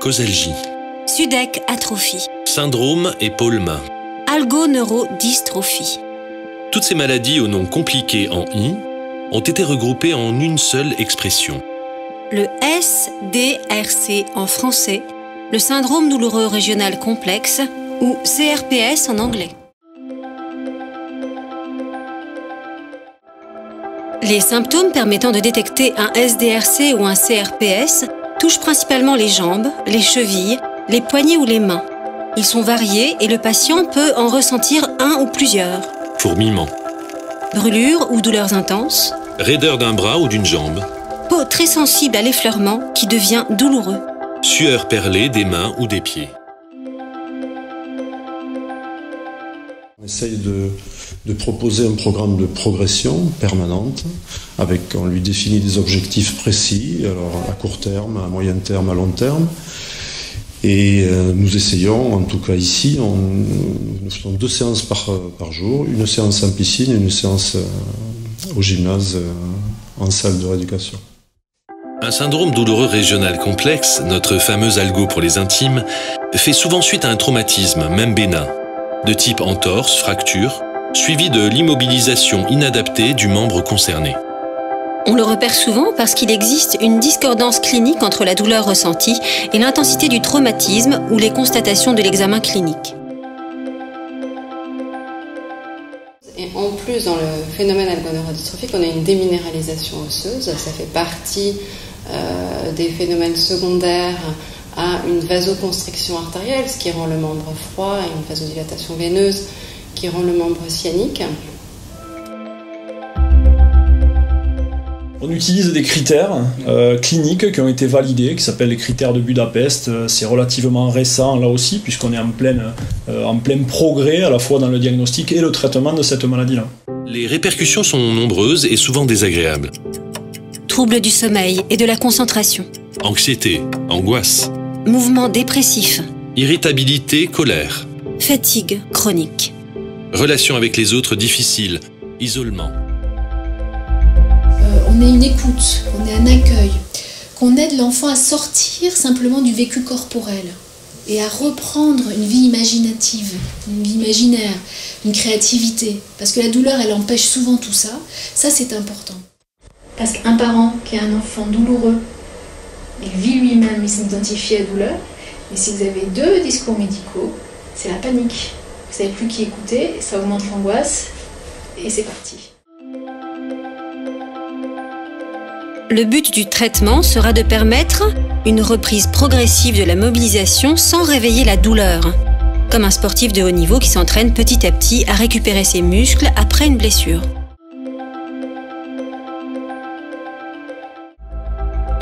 Causalgie. Sudeck atrophie. Syndrome épaule-main. Algoneurodystrophie. Toutes ces maladies au nom compliqué en I ont été regroupées en une seule expression. Le SDRC en français, le syndrome douloureux régional complexe, ou CRPS en anglais. Les symptômes permettant de détecter un SDRC ou un CRPS touchent principalement les jambes, les chevilles, les poignets ou les mains. Ils sont variés et le patient peut en ressentir un ou plusieurs. Fourmillement. Brûlures ou douleurs intenses. Raideur d'un bras ou d'une jambe. Peau très sensible à l'effleurement qui devient douloureux. Sueur perlée des mains ou des pieds. On essaye de proposer un programme de progression permanente, on lui définit des objectifs précis, alors à court terme, à moyen terme, à long terme. Et nous essayons, en tout cas ici, nous faisons 2 séances par jour, une séance en piscine et une séance au gymnase en salle de rééducation. Un syndrome douloureux régional complexe, notre fameux algo pour les intimes, fait souvent suite à un traumatisme, même bénin, de type entorse, fracture, suivi de l'immobilisation inadaptée du membre concerné. On le repère souvent parce qu'il existe une discordance clinique entre la douleur ressentie et l'intensité du traumatisme ou les constatations de l'examen clinique. Et en plus, dans le phénomène algoneurodystrophique, on a une déminéralisation osseuse. Ça fait partie des phénomènes secondaires à une vasoconstriction artérielle, ce qui rend le membre froid, et une vasodilatation veineuse qui rend le membre cyanique. On utilise des critères cliniques qui ont été validés, qui s'appellent les critères de Budapest. C'est relativement récent là aussi, puisqu'on est en plein progrès à la fois dans le diagnostic et le traitement de cette maladie-là. Les répercussions sont nombreuses et souvent désagréables. Troubles du sommeil et de la concentration. Anxiété, angoisse. Mouvements dépressifs. Irritabilité, colère. Fatigue chronique. Relations avec les autres difficiles, isolement. On est une écoute, on est un accueil, qu'on aide l'enfant à sortir simplement du vécu corporel et à reprendre une vie imaginative, une vie imaginaire, une créativité. Parce que la douleur, elle empêche souvent tout ça. Ça, c'est important. Parce qu'un parent qui a un enfant douloureux, il vit lui-même, il s'identifie à la douleur. Mais si vous avez 2 discours médicaux, c'est la panique. Vous savez plus qui écouter, ça augmente l'angoisse et c'est parti. Le but du traitement sera de permettre une reprise progressive de la mobilisation sans réveiller la douleur, comme un sportif de haut niveau qui s'entraîne petit à petit à récupérer ses muscles après une blessure.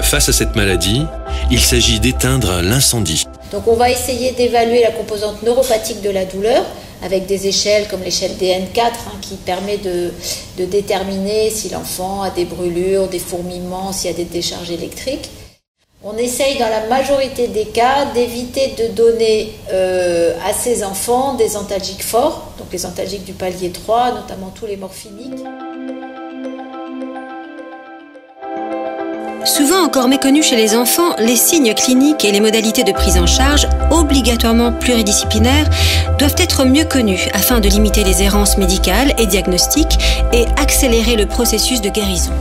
Face à cette maladie, il s'agit d'éteindre l'incendie. Donc on va essayer d'évaluer la composante neuropathique de la douleur avec des échelles comme l'échelle DN4 qui permet de déterminer si l'enfant a des brûlures, des fourmillements, s'il y a des décharges électriques. On essaye dans la majorité des cas d'éviter de donner à ces enfants des antalgiques forts, donc les antalgiques du palier 3, notamment tous les morphiniques. Souvent encore méconnus chez les enfants, les signes cliniques et les modalités de prise en charge, obligatoirement pluridisciplinaires, doivent être mieux connus afin de limiter les errances médicales et diagnostiques et accélérer le processus de guérison.